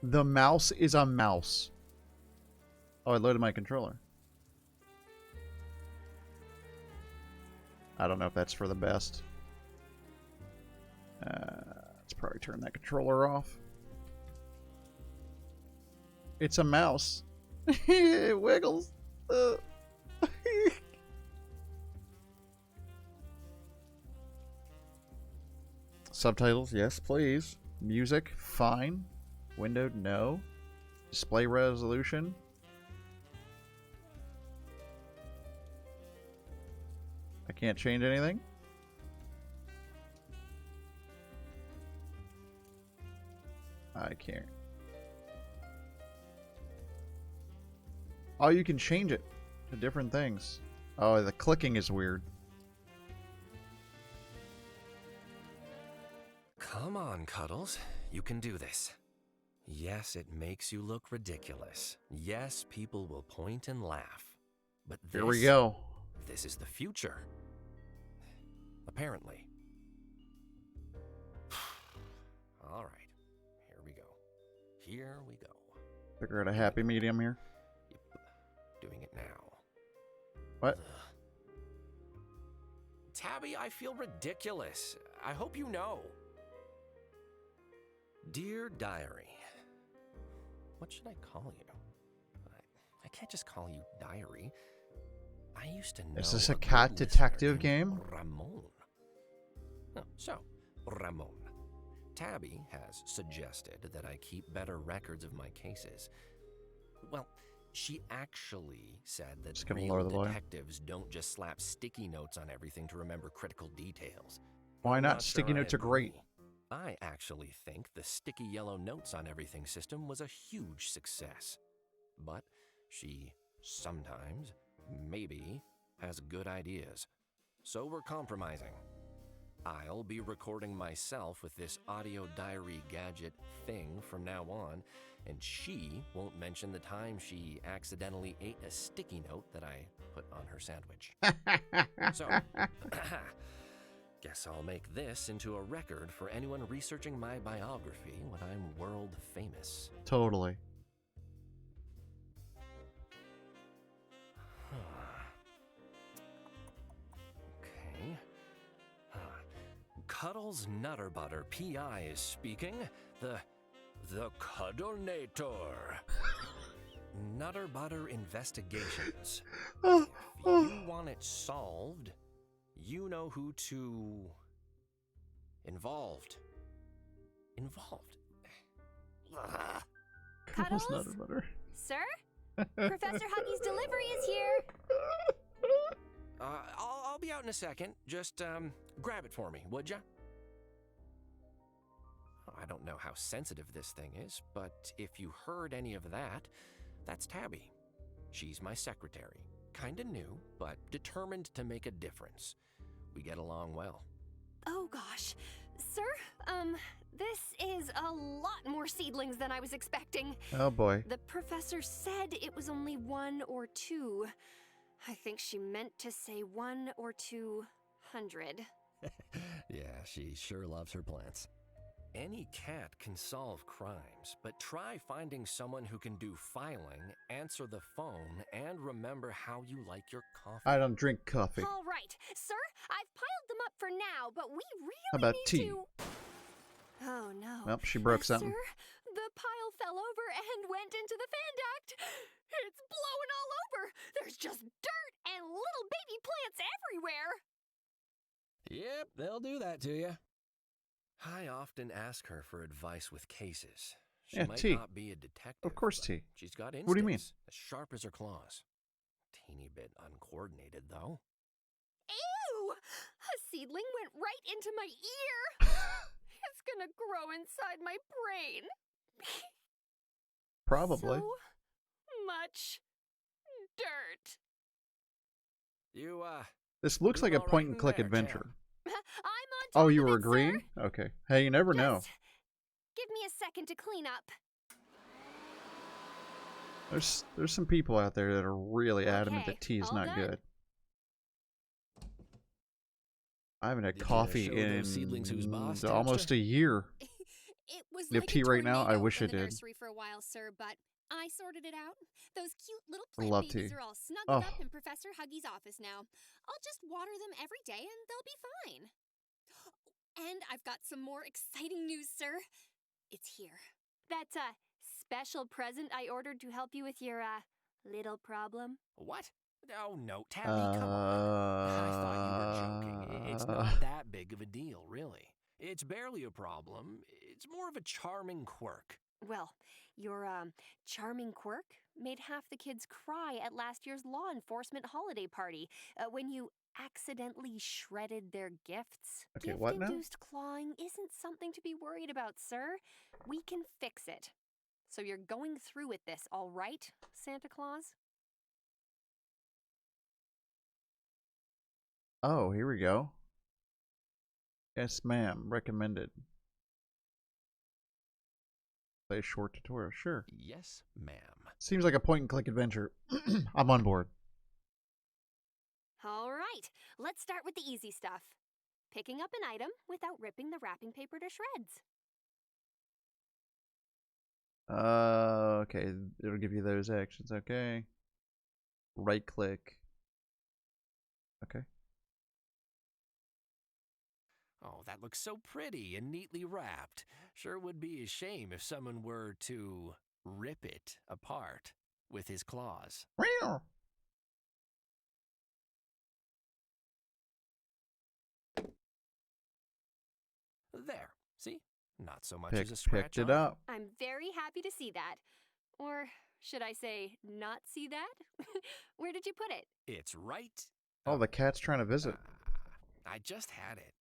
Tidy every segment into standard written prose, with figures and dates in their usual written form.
The mouse is a mouse. Oh, I loaded my controller. I don't know if that's for the best. Let's probably turn that controller off. It's a mouse. It wiggles. Subtitles, yes, please. Music, fine. Windowed, no. Display resolution. I can't change anything. I can't. Oh, you can change it to different things. Oh, the clicking is weird. Come on, Cuddles. You can do this. Yes, it makes you look ridiculous. Yes, people will point and laugh. But Here we go. This is the future. Apparently. All right. Here we go. Here we go. Figure out a happy medium here. Doing it now. What? Tabby, I feel ridiculous. I hope you know. Dear Diary. What should I call you? I can't just call you Diary. I used to know. Is this a cat detective game? Ramon. Oh, so, Ramon. Tabby has suggested that I keep better records of my cases. Well, she actually said that real detectives don't just slap sticky notes on everything to remember critical details. Why not? Sticky notes are great. I actually think the sticky yellow notes on everything system was a huge success. But she sometimes, maybe, has good ideas. So we're compromising. I'll be recording myself with this audio diary gadget thing from now on, and she won't mention the time she accidentally ate a sticky note that I put on her sandwich. So, guess I'll make this into a record for anyone researching my biography when I'm world famous. Totally. Okay. Cuddles Nutter Butter PI is speaking. The Cuddlenator. Nutter Butter Investigations. If you want it solved, you know who to... Involved. Cuddles? Nutter Butter. Sir? Professor Huggy's delivery is here. I'll be out in a second. Just, grab it for me, would ya? I don't know how sensitive this thing is, but if you heard any of that, that's Tabby. She's my secretary. Kinda new, but determined to make a difference. We get along well. Oh gosh. Sir, this is a lot more seedlings than I was expecting. Oh boy. The professor said it was only 1 or 2. I think she meant to say 1 or 200. Yeah, she sure loves her plants. Any cat can solve crimes, but try finding someone who can do filing, answer the phone, and remember how you like your coffee. I don't drink coffee. All right, sir, I've piled them up for now, but we really How about need tea? to... Oh no. Nope, she broke something. Sir, the pile fell over and went into the fan duct. It's blowing all over. There's just dirt and little baby plants everywhere. Yep, they'll do that to you. I often ask her for advice with cases. She might not be a detective. Of course, T. She's got instincts. What do you mean? As sharp as her claws. Teeny bit uncoordinated, though. Ew! A seedling went right into my ear. It's gonna grow inside my brain. Probably. So much dirt. This looks like a point-and-click there, adventure. I'm on top Oh, you of were it, agreeing? sir. Okay. Hey, you never know. Just give me a second to clean up. There's some people out there that are really adamant that tea is all not done. good. I haven't had coffee in Seedlings who's boss, almost a year. It was You have like tea a right now? I tornado wish in I the did. nursery for a while, sir, but I sorted it out. Those cute little I plant love babies tea. are all snuggled Oh. up in Professor Huggy's office now. I'll just water them every day and they'll be fine. And I've got some more exciting news, sir. It's here. That's a special present I ordered to help you with your, little problem. What? Oh, no, Tabby, come on. I thought you were joking. It's not that big of a deal, really. It's barely a problem. It's more of a charming quirk. Well, your, charming quirk made half the kids cry at last year's law enforcement holiday party when you accidentally shredded their gifts. Okay, what now? Gift-induced clawing isn't something to be worried about, sir. We can fix it. So you're going through with this, all right, Santa Claus? Oh, here we go. Yes, ma'am. Recommended. Play a short tutorial. Sure. Yes, ma'am. Seems like a point-and-click adventure. I'm on board. All right, let's start with the easy stuff. Picking up an item without ripping the wrapping paper to shreds. Okay. It'll give you those actions. Okay. Right-click. Okay. Oh, that looks so pretty and neatly wrapped. Sure would be a shame if someone were to rip it apart with his claws. Meow. There. See? Not so much as a scratch Picked it on up. I'm very happy to see that. Or should I say, not see that? Where did you put it? It's right. Oh, the cat's trying to visit. I just had it.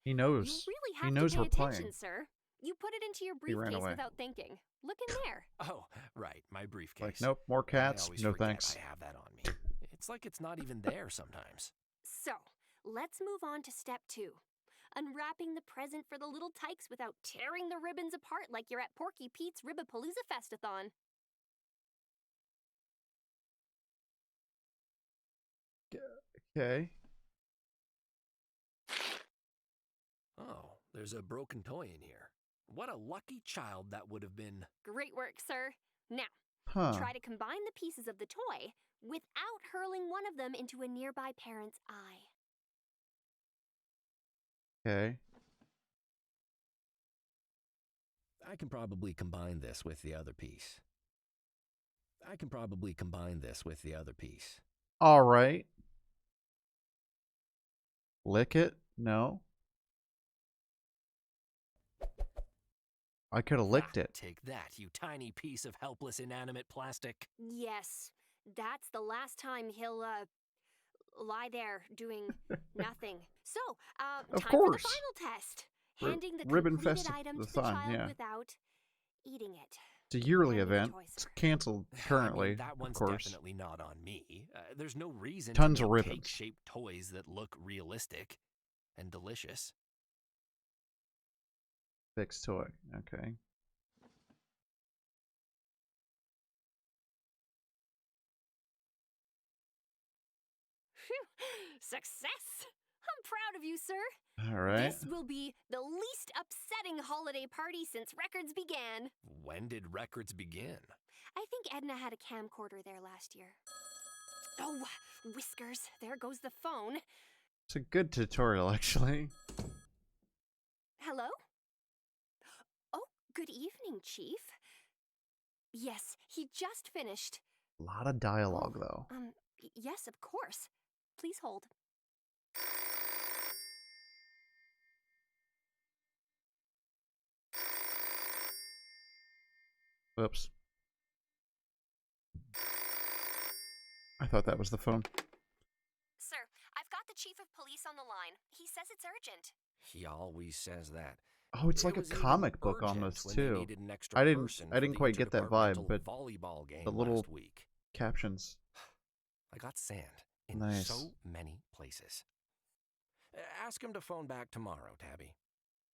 He You knows. really He have knows to we're pay attention, playing. sir. You put it into your He ran briefcase away. without thinking. Look in there. Oh, right, my briefcase. Like, nope, more cats. I always No forget thanks. I have that on me. It's like it's not even there sometimes. So, let's move on to step 2. Unwrapping the present for the little tykes without tearing the ribbons apart like you're at Porky Pete's Ribbapalooza Festathon. Okay. Oh, there's a broken toy in here. What a lucky child that would have been. Great work, sir. Now, Huh. try to combine the pieces of the toy without hurling one of them into a nearby parent's eye. Okay. I can probably combine this with the other piece. All right. Lick it? No. I could have licked it. Take that, you tiny piece of helpless inanimate plastic. Yes, that's the last time he'll, lie there doing nothing. So, Of time course. for the final test. Ri- Handing the ribbon completed festi- item the to the fun, child yeah. without eating it. It's a yearly Hand me the event. toy, It's sir. canceled I currently, mean, that of one's course. definitely not on me. There's no reason Tons to of make ribbons. cake-shaped toys that look realistic and delicious. Fixed toy. Okay. Phew! Success! I'm proud of you, sir. All right. This will be the least upsetting holiday party since records began. When did records begin? I think Edna had a camcorder there last year. Oh, whiskers. There goes the phone. It's a good tutorial, actually. Hello? Oh, good evening, Chief. Yes, he just finished. A lot of dialogue, though. Yes, of course. Please hold. Oops. I thought that was the phone. Sir, I've got the Chief of Police on the line. He says it's urgent. He always says that. Oh, it's like It a was even comic book urgent almost when they too. needed an extra I didn't person for the quite get that vibe, interdepartmental but volleyball game the little last week. captions. I got sand in Nice. so many places. Ask him to phone back tomorrow, Tabby.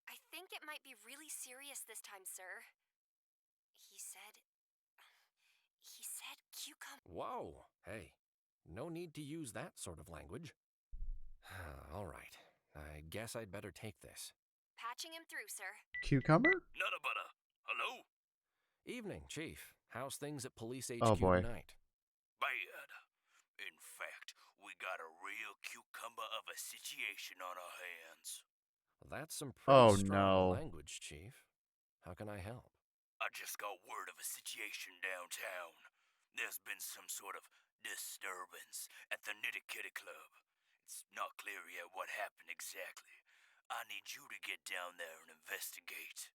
I think it might be really serious this time, sir. He said cucumber. Whoa, hey, no need to use that sort of language. All right, I guess I'd better take this. Patching him through, sir. Cucumber? Nutter butter. Hello? Evening, Chief. How's things at Police HQ Oh, boy. tonight? Bad. In fact, we got a real cucumber of a situation on our hands. That's some Oh, pretty strong no. language, Chief. How can I help? I just got word of a situation downtown. There's been some sort of disturbance at the Nitty Kitty Club. It's not clear yet what happened exactly. I need you to get down there and investigate.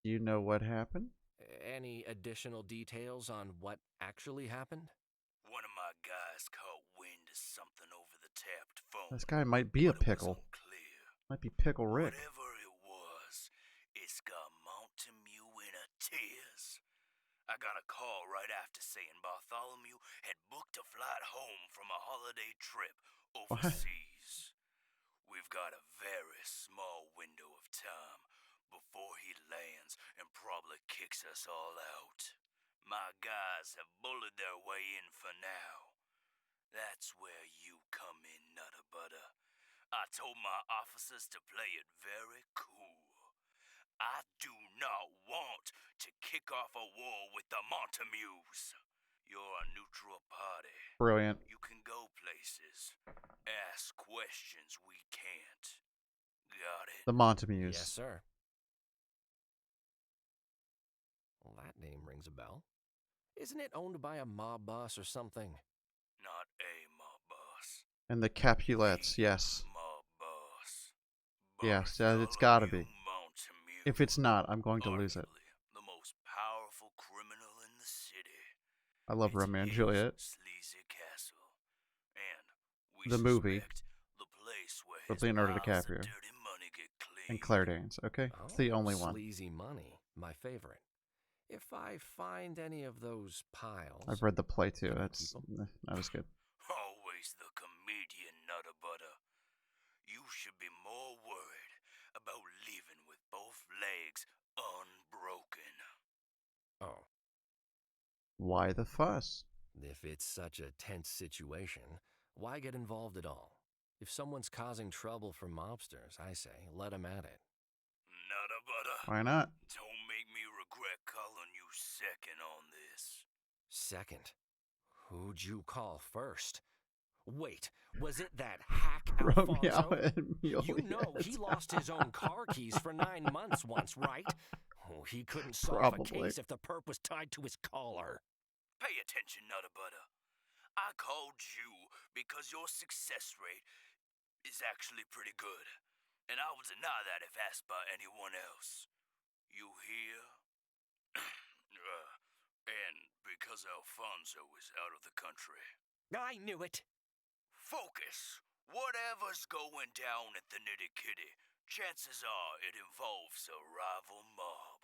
Do you know what happened? Any additional details on what actually happened? One of my guys caught wind of something over the tapped phone. This guy might be a but it was pickle. unclear. Might be Pickle Rick. Whatever it was, it's got Montague in a tears. I got a call right after saying Bartholomew had booked a flight home from a holiday trip overseas. We've got a very small window of time before he lands and probably kicks us all out. My guys have bullied their way in for now. That's where you come in, Nutter Butter. I told my officers to play it very cool. I do not want to kick off a war with the Montamues. You're a neutral party. Brilliant. You can go places. Ask questions we can't. Got it? The Montamues. Yes, sir. Well, that name rings a bell. Isn't it owned by a mob boss or something? Not a mob boss. And the Capulets, yes. Mob boss. Yes, it's gotta be. Bartholomew Montague. If it's not, I'm going to lose it. Arguably the most powerful criminal in the city. I love It's Romeo and his Juliet. Sleazy Castle. And we The movie. suspect the place where With his Leonardo piles of DiCaprio. dirty money get cleaned. And Claire Danes, okay? It's the only one. Sleazy money, my favorite. If I find any of those piles... I've read the play too. Can I That's keep 'em? that was good. Always the comedian, Nutter Butter. You should be more worried about leaving with both legs unbroken. Oh, Why the fuss? if it's such a tense situation, why get involved at all? If someone's causing trouble for mobsters, I say, let 'em at it. Nutter Butter. Why not? Don't make me regret calling you second on this. Second, who'd you call first? Wait, was it that hack Romeo Alfonso? and You Juliet. know he lost his own car keys for 9 months once, right? Oh, he couldn't solve a Probably. case if the perp was tied to his collar. Pay attention, Nutter Butter. I called you because your success rate is actually pretty good. And I would deny that if asked by anyone else. You hear? And because Alfonso is out of the country. I knew it. Focus. Whatever's going down at the Nitty Kitty, chances are it involves a rival mob.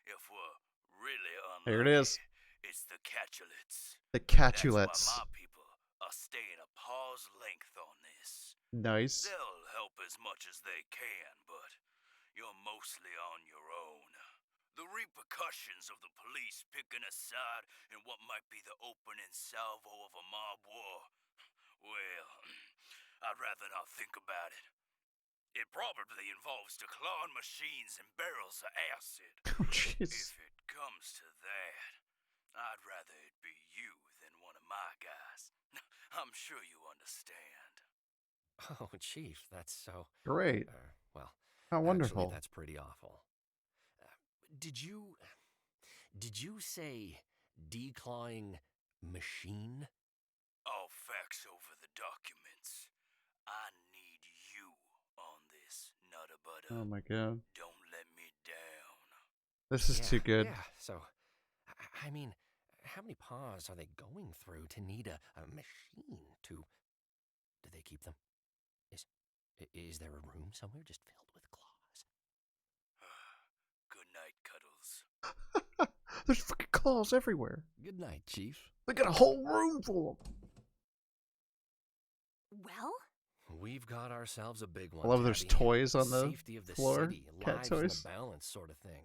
If we're really unlucky, Here it is. it's the Catulets. The That's Catulets. why my people are staying a paw's length on this. Nice. They'll help as much as they can, but you're mostly on your own. The repercussions of the police picking a side in what might be the opening salvo of a mob war, well, I'd rather not think about it. It probably involves declawing machines and barrels of acid. Oh, jeez. If it comes to that, I'd rather it be you than one of my guys. I'm sure you understand. Oh, Chief, that's so... Great. Well, How wonderful. actually, that's pretty awful. Did you say declawing machine? All facts over the documents. I need you on this, Nutter Butter. Oh my god. Don't let me down. This is too good. Yeah, so, I mean, how many paws are they going through to need a machine to... Do they keep them? Is there a room somewhere just filled with claws? Good night, Cuddles. There's fucking claws everywhere. Good night, Chief. They got a whole room full of them. Well, We've got ourselves a big one. I love there's Tabby. toys on the Safety of the floor. city, Cat lives in toys. the balance sort of thing.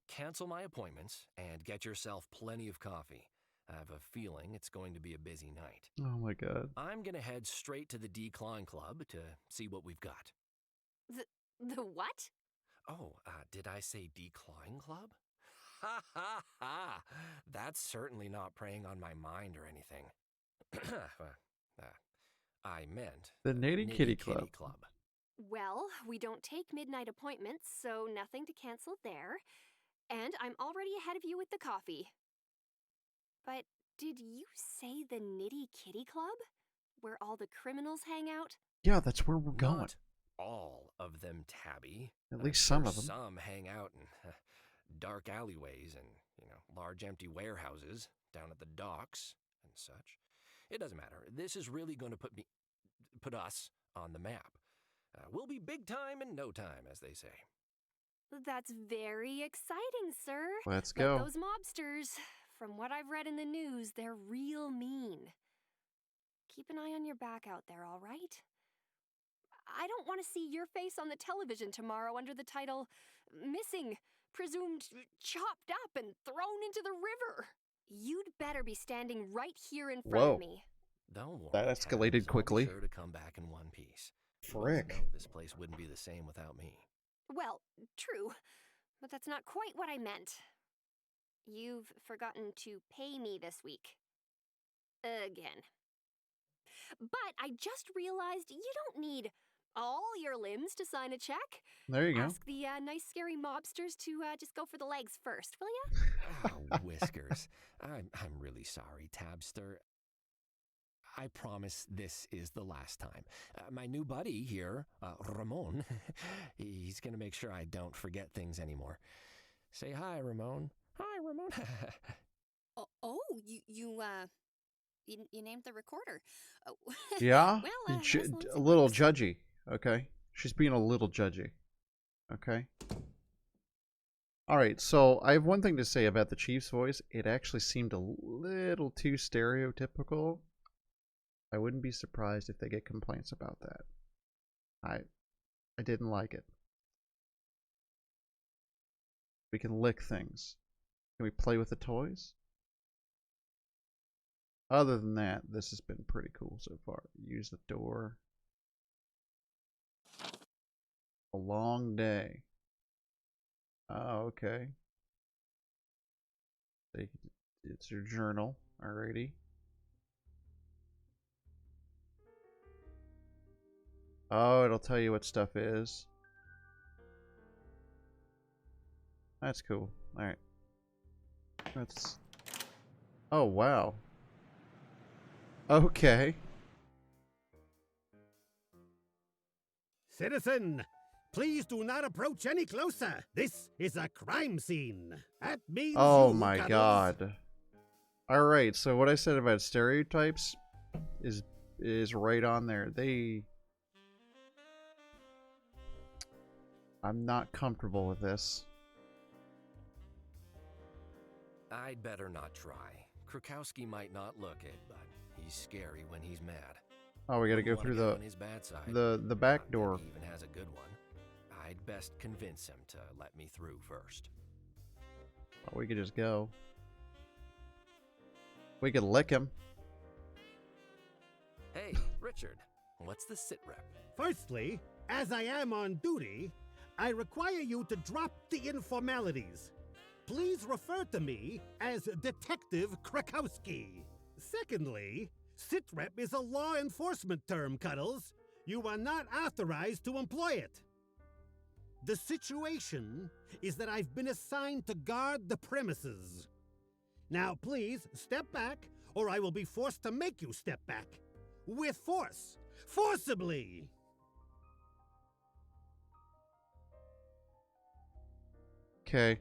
Cancel my appointments and get yourself plenty of coffee. I have a feeling it's going to be a busy night. Oh my god. I'm gonna head straight to the Decline Club to see what we've got. The what? Oh, did I say Decline Club? Ha ha ha! That's certainly not preying on my mind or anything. I meant The Nitty Kitty Club. Well, we don't take midnight appointments, so nothing to cancel there. And I'm already ahead of you with the coffee. But did you say the Nitty Kitty Club? Where all the criminals hang out? Yeah, that's where we're going. Not all of them, Tabby. At least some of them. Some hang out in dark alleyways and, large empty warehouses down at the docks and such. It doesn't matter. This is really going to put us on the map. We'll be big time in no time, as they say. That's very exciting, sir. Let's But go. those mobsters, from what I've read in the news, they're real mean. Keep an eye on your back out there, all right? I don't want to see your face on the television tomorrow under the title, Missing, Presumed Chopped Up and Thrown into the River. You'd better be standing right here in front of me. Don't worry. That escalated Tabs. quickly. I'll be sure to come back in one piece. Frick. You know this place wouldn't be the same without me. Well, true, but that's not quite what I meant. You've forgotten to pay me this week. Again. But I just realized you don't need all your limbs to sign a check. There you go. Ask the nice, scary mobsters to just go for the legs first, will ya? Oh, Whiskers. I'm really sorry, Tabster. I promise this is the last time. My new buddy here, Ramon, he's going to make sure I don't forget things anymore. Say hi, Ramon. Hi, Ramon. You named the recorder. Oh. Yeah? Well, A little judgy, okay? She's being a little judgy, okay? Alright, so I have one thing to say about the Chief's voice. It actually seemed a little too stereotypical. I wouldn't be surprised if they get complaints about that. I didn't like it. We can lick things. Can we play with the toys? Other than that, this has been pretty cool so far. Use the door. A long day. Oh, okay. It's your journal. Alrighty. Oh, it'll tell you what stuff is. That's cool. Alright. That's... Oh, wow. Okay. Citizen, please do not approach any closer. This is a crime scene. That means Oh you, my Cuddles. god. Alright, so what I said about stereotypes is right on there. I'm not comfortable with this. I'd better not try. Krakowski might not look it, but he's scary when he's mad. Oh, we gotta go Wouldn't through wanna get the on his bad side. the back Not that door. he even has a good one. I'd best convince him to let me through first. Oh, we could just go. We could lick him. Hey, Richard, what's the sit rep? Firstly, as I am on duty, I require you to drop the informalities. Please refer to me as Detective Krakowski. Secondly, sitrep is a law enforcement term, Cuddles. You are not authorized to employ it. The situation is that I've been assigned to guard the premises. Now, please, step back, or I will be forced to make you step back. With force. Forcibly! Okay.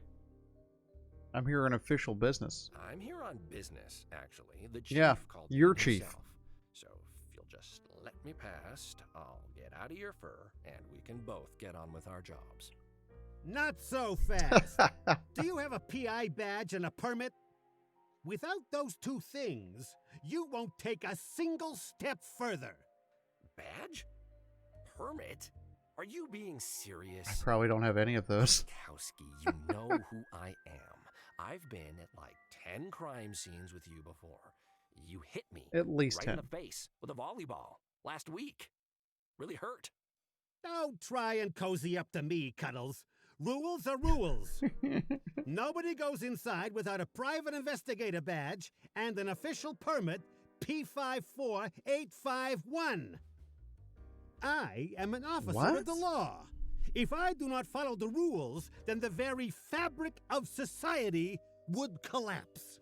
I'm here on official business. I'm here on business, actually. The chief Yeah, called your me chief. himself. So if you'll just let me past, I'll get out of your fur, and we can both get on with our jobs. Not so fast. Do you have a PI badge and a permit? Without those two things, you won't take a single step further. Badge? Permit? Are you being serious? I probably don't have any of those. Kowski, you know who I am. I've been at like 10 crime scenes with you before. You hit me At least right 10. in the face with a volleyball last week. Really hurt. Don't try and cozy up to me, Cuddles. Rules are rules. Nobody goes inside without a private investigator badge and an official permit P54851. I am an officer of the What? law. If I do not follow the rules, then the very fabric of society would collapse.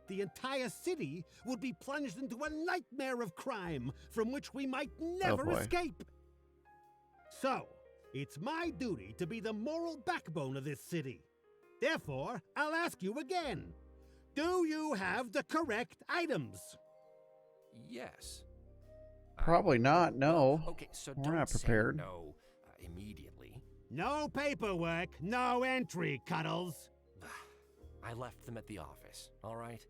The entire city would be plunged into a nightmare of crime from which we might never boy. escape. So, it's my duty to be the moral backbone of this city. Therefore, I'll ask you again. Do you have the correct items? Yes. Probably not, no. Okay, so We're don't not say prepared. no immediately. No paperwork, no entry, Cuddles. I left them at the office, all right?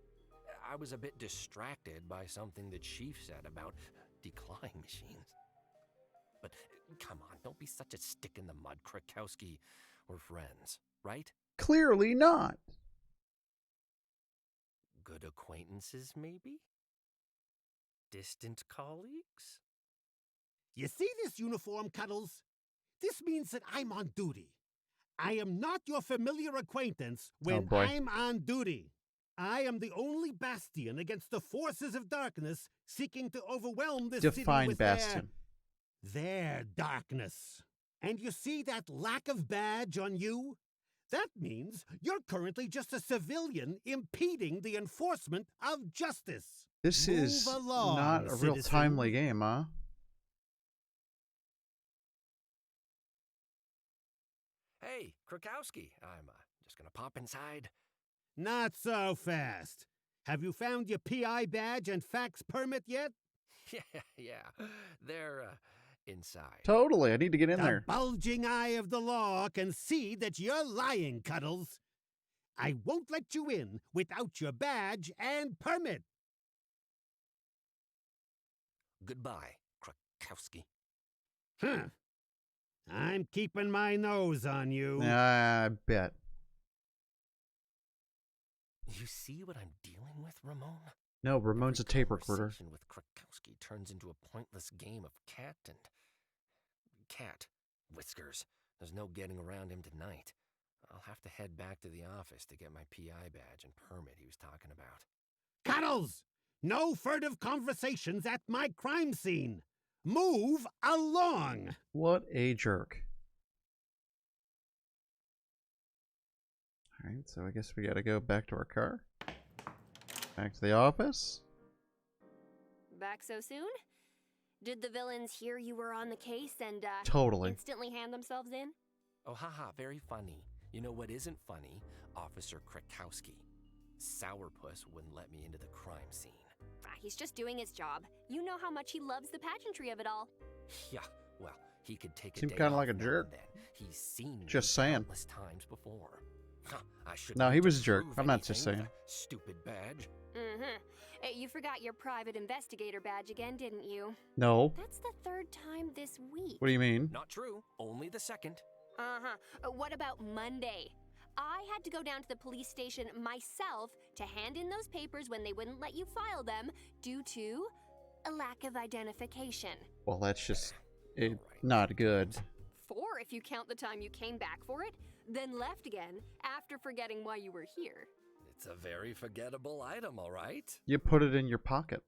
I was a bit distracted by something the chief said about decline machines. But come on, don't be such a stick in the mud, Krakowski. We're friends, right? Clearly not. Good acquaintances, maybe? Distant colleagues? You see this uniform, Cuddles? This means that I'm on duty. I am not your familiar acquaintance when boy. I'm on duty. I am the only bastion against the forces of darkness seeking to overwhelm this city Define with bastion. their darkness. And you see that lack of badge on you? That means you're currently just a civilian impeding the enforcement of justice. This Move is along, not a real citizen. timely game, huh? Hey, Krakowski, I'm just gonna pop inside. Not so fast. Have you found your PI badge and fax permit yet? Yeah, they're inside. Totally. I need to get in The there. bulging eye of the law can see that you're lying, Cuddles. I won't let you in without your badge and permit. Goodbye, Krakowski. Huh. I'm keeping my nose on you. I bet. You see what I'm dealing with, Ramon? No, Ramon's a Every tape recorder. conversation with Krakowski turns into a pointless game of cat and whiskers. There's no getting around him tonight. I'll have to head back to the office to get my PI badge and permit he was talking about. Cuddles! No furtive conversations at my crime scene. Move along! What a jerk. Alright, so I guess we gotta go back to our car. Back to the office. Back so soon? Did the villains hear you were on the case and Totally. instantly hand themselves in? Oh, haha, very funny. You know what isn't funny? Officer Krakowski. Sourpuss wouldn't let me into the crime scene. He's just doing his job. You know how much he loves the pageantry of it all. Yeah, well, he could take a Seemed day kinda off like a now jerk. and then. He's seen me Just saying. countless times before. I shouldn't No, need he to was a jerk. prove I'm not just anything with saying. a stupid badge. Mm-hmm. You forgot your private investigator badge again, didn't you? No. That's the third time this week. What do you mean? Not true. Only the second. Uh-huh. What about Monday? I had to go down to the police station myself to hand in those papers when they wouldn't let you file them due to a lack of identification. Well, that's just All right. not good. 4 if you count the time you came back for it, then left again after forgetting why you were here. It's a very forgettable item, all right? You put it in your pocket.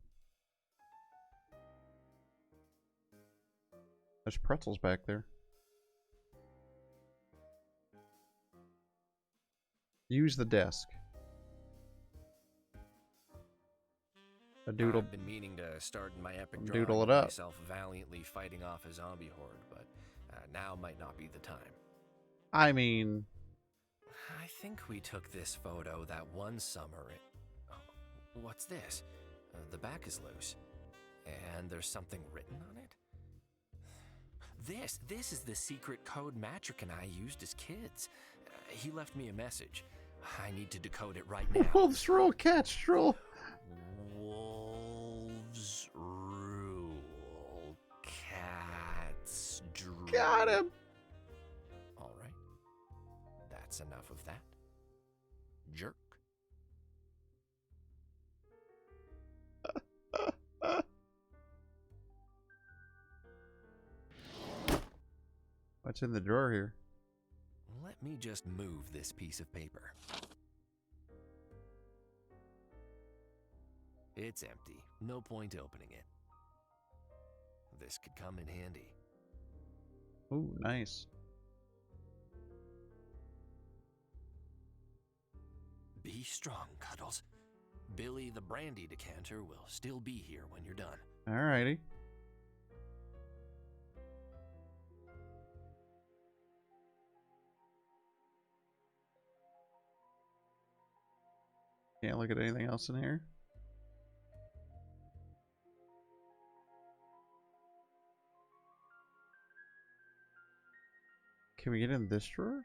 There's pretzels back there. Use the desk. A doodle. I've been meaning to start my epic Doodle drawing it of up. myself valiantly fighting off a zombie horde, but now might not be the time. I mean, I think we took this photo that one summer. What's this? The back is loose, and there's something written on it. This is the secret code Matrick and I used as kids. He left me a message. I need to decode it right now. wolves rule, cats rule. Wolves rule, cats drool. Got him. All right. That's enough of that. Jerk. What's in the drawer here? Let me just move this piece of paper. It's empty. No point opening it. This could come in handy. Ooh, nice. Be strong, Cuddles. Billy the brandy decanter will still be here when you're done. Alrighty. Can't look at anything else in here. Can we get in this drawer?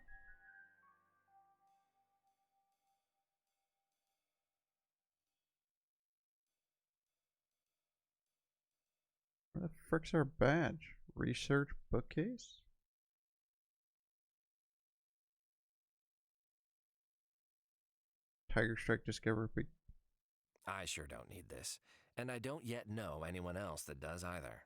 Where the frick's our badge? Research bookcase? Tiger Strike Discovery. I sure don't need this, and I don't yet know anyone else that does either.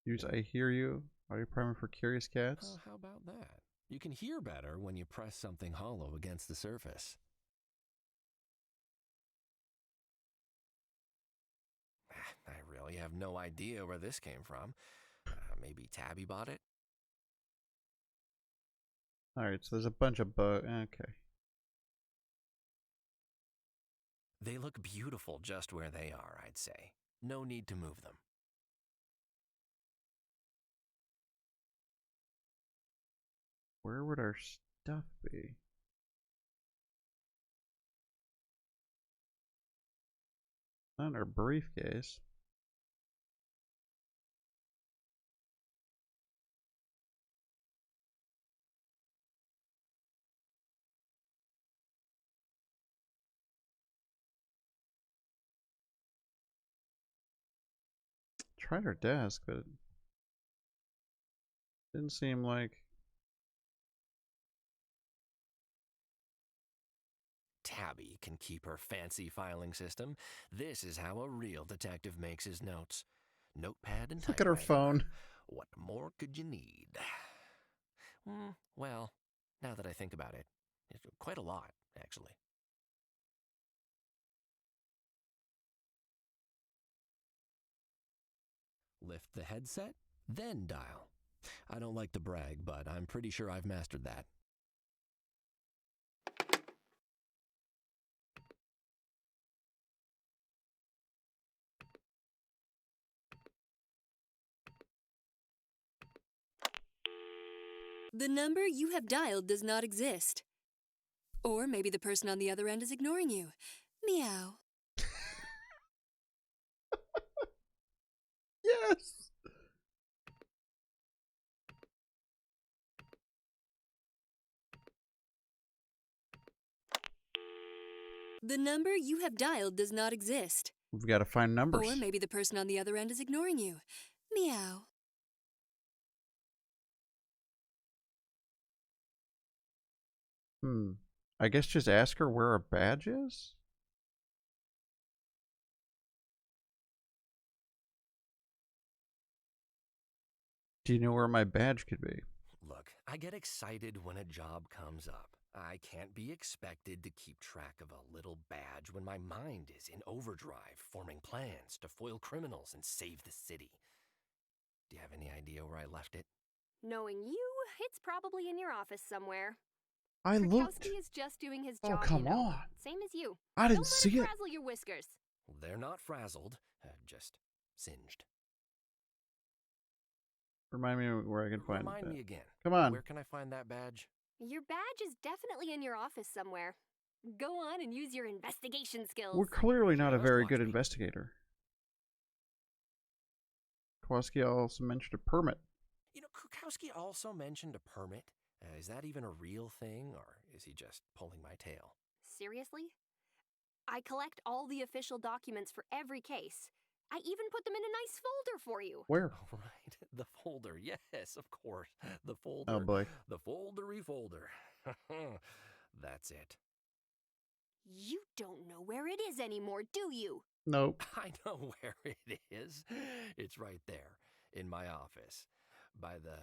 Use I Hear You. Audio primer for curious cats. Oh, how about that? You can hear better when you press something hollow against the surface. I really have no idea where this came from. Maybe Tabby bought it? Alright, so there's a bunch of okay. They look beautiful just where they are, I'd say. No need to move them. Where would our stuff be? Not in our briefcase. Tried our desk, but it didn't seem like. Tabby can keep her fancy filing system. This is how a real detective makes his notes. Notepad and Look at her typewriter. phone. What more could you need? Well, now that I think about it, it's quite a lot, actually. Lift the headset, then dial. I don't like to brag, but I'm pretty sure I've mastered that. The number you have dialed does not exist. Or maybe the person on the other end is ignoring you. Meow. Yes! The number you have dialed does not exist. We've got to find numbers. Or maybe the person on the other end is ignoring you. Meow. I guess just ask her where our badge is? Do you know where my badge could be? Look, I get excited when a job comes up. I can't be expected to keep track of a little badge when my mind is in overdrive, forming plans to foil criminals and save the city. Do you have any idea where I left it? Knowing you, it's probably in your office somewhere. I looked. Krakowski is just doing his Oh, job, come you know. on. Same as you. I didn't Don't see let it. it frazzle your whiskers. They're not frazzled, just singed. Remind me where I can find Remind it. me again. Come on. Where can I find that badge? Your badge is definitely in your office somewhere. Go on and use your investigation skills. We're clearly not a Just very watch good me. investigator. Kowalski also mentioned a permit. You know, Krukowski also mentioned a permit. Is that even a real thing, or is he just pulling my tail? Seriously? I collect all the official documents for every case. I even put them in a nice folder for you. Where? Oh, right, the folder. Yes, of course, the folder. Oh boy. The foldery folder. That's it. You don't know where it is anymore, do you? Nope. I know where it is. It's right there in my office by the.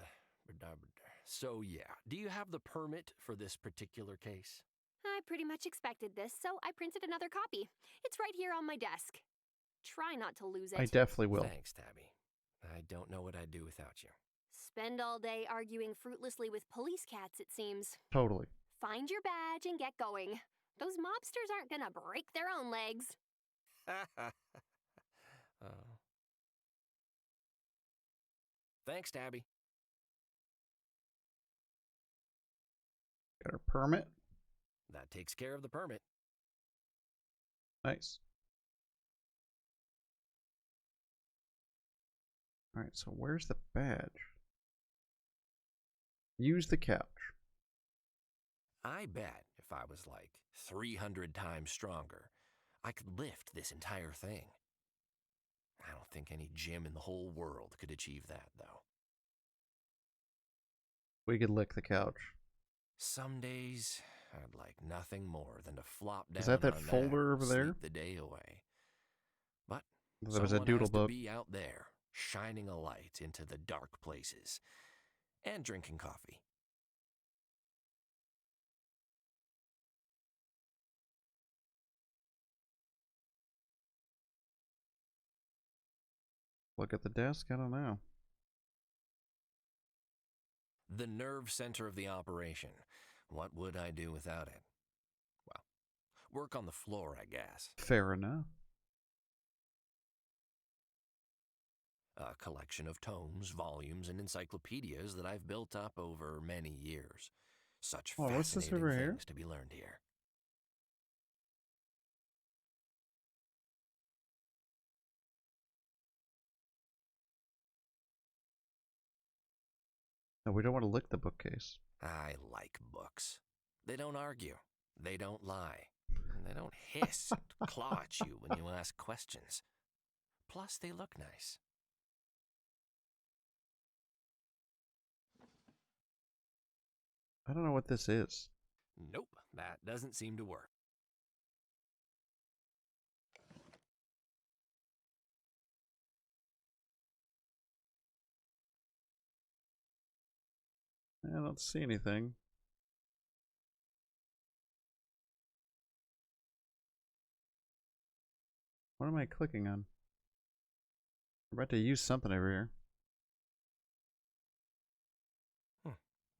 So, yeah. Do you have the permit for this particular case? I pretty much expected this, so I printed another copy. It's right here on my desk. Try not to lose it. I definitely will. Thanks, Tabby. I don't know what I'd do without you. Spend all day arguing fruitlessly with police cats, it seems. Totally. Find your badge and get going. Those mobsters aren't gonna break their own legs. Thanks, Tabby. Got a permit. That takes care of the permit. Nice. Alright, so where's the badge? Use the couch. I bet if I was like 300 times stronger, I could lift this entire thing. I don't think any gym in the whole world could achieve that, though. We could lick the couch. Some days, I'd like nothing more than to flop down Is that on a folder nap over and there? sleep the day away. But There was a someone doodle has book. to be out there, shining a light into the dark places, and drinking coffee. Look at the desk? I don't know. The nerve center of the operation. What would I do without it? Well, work on the floor, I guess. Fair enough. A collection of tomes, volumes, and encyclopedias that I've built up over many years. Such Oh, what's this fascinating over here? things to be learned here. No, we don't want to lick the bookcase. I like books. They don't argue. They don't lie. And they don't hiss and claw at you when you ask questions. Plus, they look nice. I don't know what this is. Nope, that doesn't seem to work. I don't see anything. What am I clicking on? I'm about to use something over here.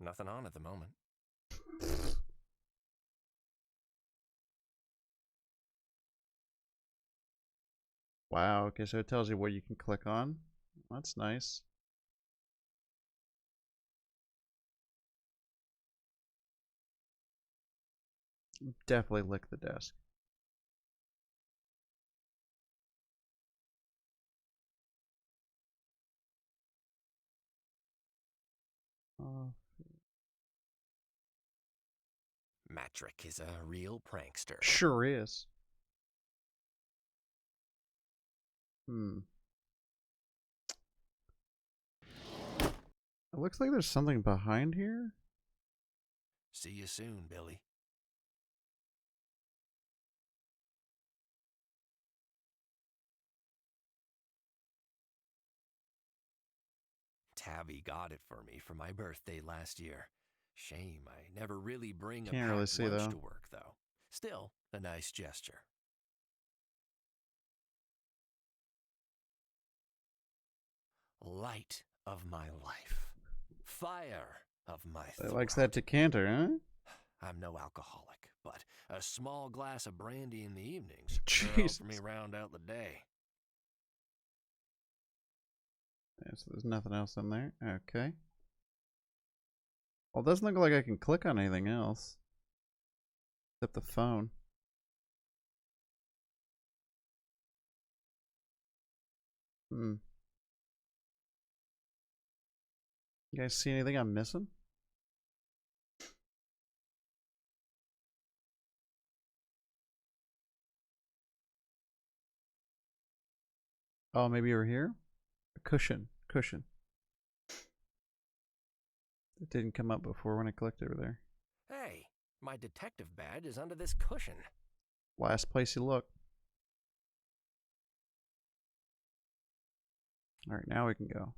Nothing on at the moment. Wow, okay, so it tells you what you can click on. That's nice. Definitely lick the desk. Matrick is a real prankster. Sure is. It looks like there's something behind here. See you soon, Billy. Tabby got it for me for my birthday last year. Shame I never really bring a Can't really packed see, lunch though. to work, though. Still, a nice gesture. Light of my life. Fire of my It throat. likes that decanter, huh? I'm no alcoholic, but a small glass of brandy in the evenings will Jesus. help me round out the day. Yeah, so there's nothing else in there. Okay. Well, it doesn't look like I can click on anything else. Except the phone. You guys see anything I'm missing? Oh, maybe over here? A cushion. Cushion. It didn't come up before when I clicked over there. Hey, my detective badge is under this cushion. Last place you look. All right, now we can go.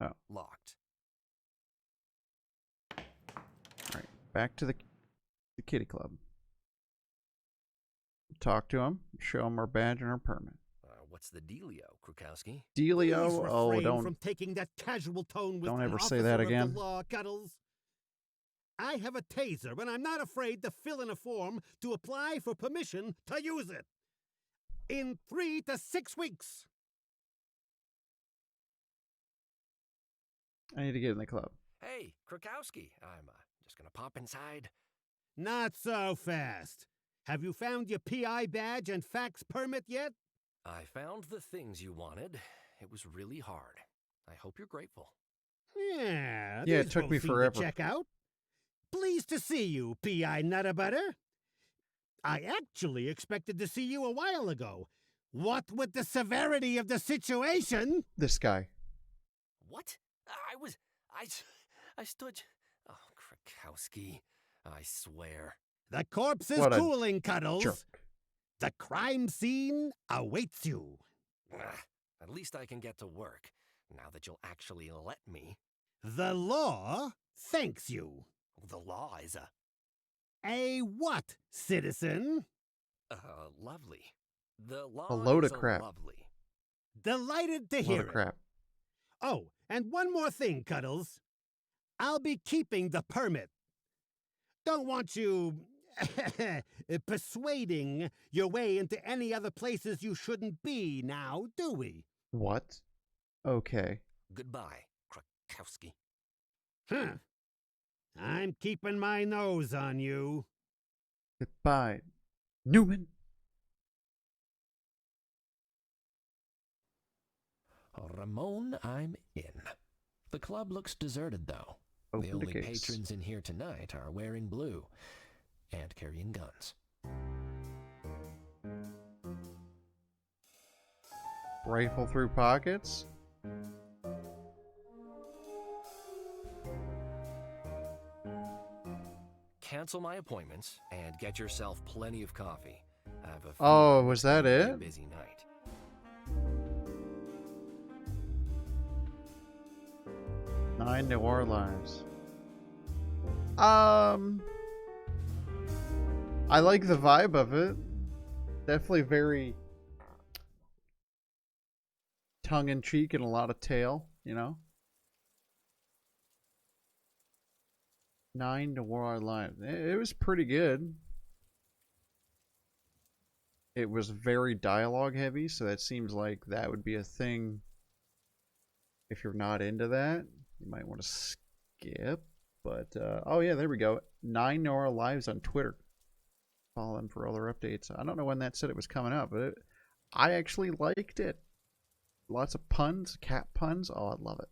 Oh. Locked. All right, back to the kitty club. Talk to him, show him our badge and our permit. What's the dealio, Krukowski? Dealio? Please Oh, refrain from taking that casual tone with don't an ever say officer that of again. the law, Cuddles. I have a taser, and I'm not afraid to fill in a form to apply for permission to use it. In 3 to 6 weeks. I need to get in the club. Hey, Krukowski, I'm just gonna pop inside. Not so fast. Have you found your PI badge and fax permit yet? I found the things you wanted. It was really hard. I hope you're grateful. Yeah, Yeah, it these took both me seem forever. to check out. Pleased to see you, PI Nuttabutter. I actually expected to see you a while ago. What with the severity of the situation? This guy. What? I stood... Oh, Krukowski, I swear. The corpse is What a cooling, Cuddles. jerk. The crime scene awaits you. At least I can get to work, now that you'll actually let me. The law thanks you. The law is A what, citizen? lovely. The law A load is of crap. lovely. Delighted to Load hear of it. crap. Oh, and one more thing, Cuddles. I'll be keeping the permit. Don't want you persuading your way into any other places you shouldn't be now, do we? What? Okay. Goodbye, Krukowski. Huh. I'm keeping my nose on you. Goodbye, Newman. Ramon, I'm in. The club looks deserted, though. Open the only the gates. patrons in here tonight are wearing blue and carrying guns. Rifle through pockets. Cancel my appointments and get yourself plenty of coffee. I have a Oh, feeling was it's that gonna be a it? busy night. Nine Noir lives. I like the vibe of it. Definitely very tongue-in-cheek and a lot of tail, you know? 9 Noir lives. It was pretty good. It was very dialogue heavy, so that seems like that would be a thing. If you're not into that, you might want to skip. But, oh yeah, there we go. 9 Noir Lives on Twitter. Follow them for other updates. I don't know when that said it was coming up, but I actually liked it. Lots of puns, cat puns. Oh, I love it.